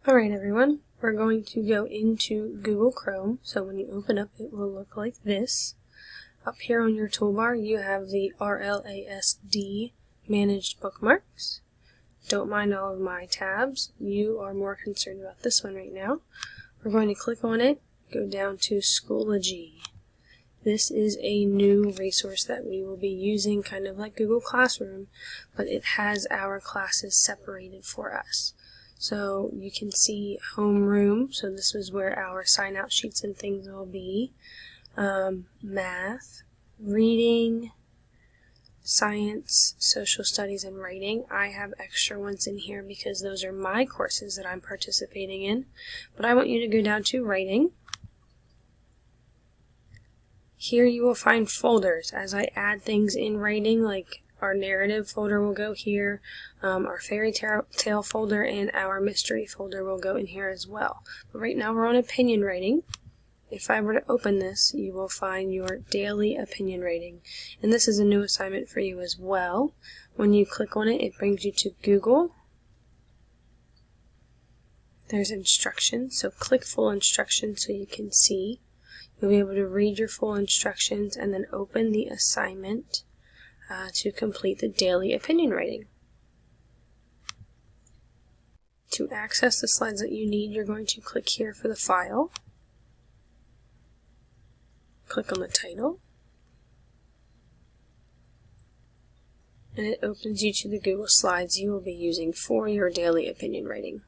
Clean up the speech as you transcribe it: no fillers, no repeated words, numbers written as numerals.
Alright everyone, we're going to go into Google Chrome, so when you open up it will look like this. Up here on your toolbar you have the RLASD Managed Bookmarks. Don't mind all of my tabs, you are more concerned about this one right now. We're going to click on it, go down to Schoology. This is a new resource that we will be using, kind of like Google Classroom, but it has our classes separated for us. So you can see homeroom, so this is where our sign-out sheets and things will be. Math, reading, science, social studies, and writing. I have extra ones in here because those are my courses that I'm participating in. But I want you to go down to writing. Here you will find folders. As I add things in writing, like our narrative folder will go here, our fairy tale folder and our mystery folder will go in here as well. But right now we're on opinion writing. If I were to open this, you will find your daily opinion rating. And this is a new assignment for you as well. When you click on it, it brings you to Google. There's instructions, so click full instructions so you can see. You'll be able to read your full instructions and then open the assignment to complete the daily opinion rating. To access the slides that you need, you're going to click here for the file. Click on the title. And it opens you to the Google Slides you will be using for your daily opinion rating.